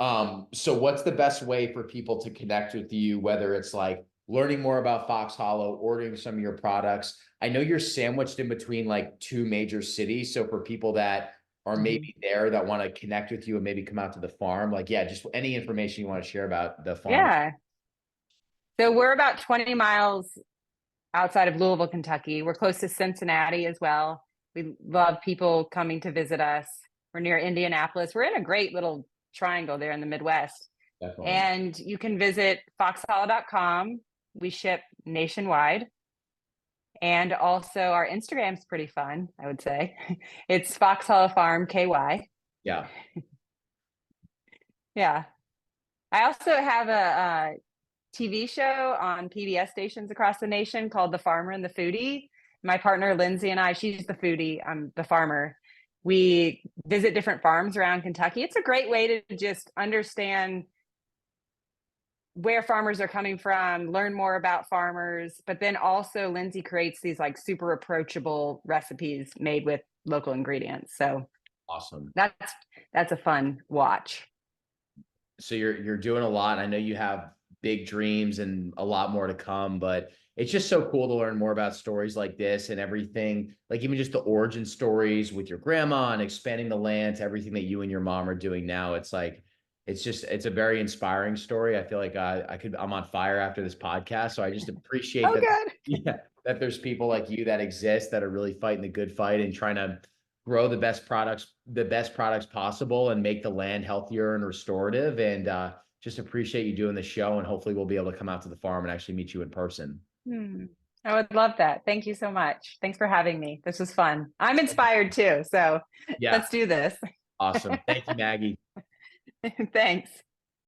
So what's the best way for people to connect with you, whether it's like learning more about Fox Hollow, ordering some of your products? I know you're sandwiched in between like two major cities. So for people that are maybe there that want to connect with you and maybe come out to the farm, like, yeah, just any information you want to share about the farm. Yeah. So we're about 20 miles outside of Louisville, Kentucky. We're close to Cincinnati as well. We love people coming to visit us. We're near Indianapolis. We're in a great little triangle there in the Midwest. Definitely. And you can visit foxhollow.com. We ship nationwide. And also our Instagram's pretty fun, I would say. It's Fox Hollow Farm KY. Yeah. Yeah. I also have a TV show on PBS stations across the nation called The Farmer and the Foodie. My partner Lindsay and I, she's the foodie, I'm the farmer. We visit different farms around Kentucky. It's a great way to just understand where farmers are coming from, learn more about farmers, but then also Lindsay creates these like super approachable recipes made with local ingredients. So Awesome. that's a fun watch. So you're doing a lot. I know you have big dreams and a lot more to come, but it's just so cool to learn more about stories like this and everything, like even just the origin stories with your grandma and expanding the land to everything that you and your mom are doing now. It's like, it's a very inspiring story. I feel like I'm on fire after this podcast. So I just appreciate that. Good. Yeah, that there's people like you that exist that are really fighting the good fight and trying to grow the best products possible and make the land healthier and restorative. And just appreciate you doing the show. And hopefully we'll be able to come out to the farm and actually meet you in person. I would love that. Thank you so much. Thanks for having me. This was fun. I'm inspired too. So Yeah. let's do this. Awesome. Thank you, Maggie. Thanks.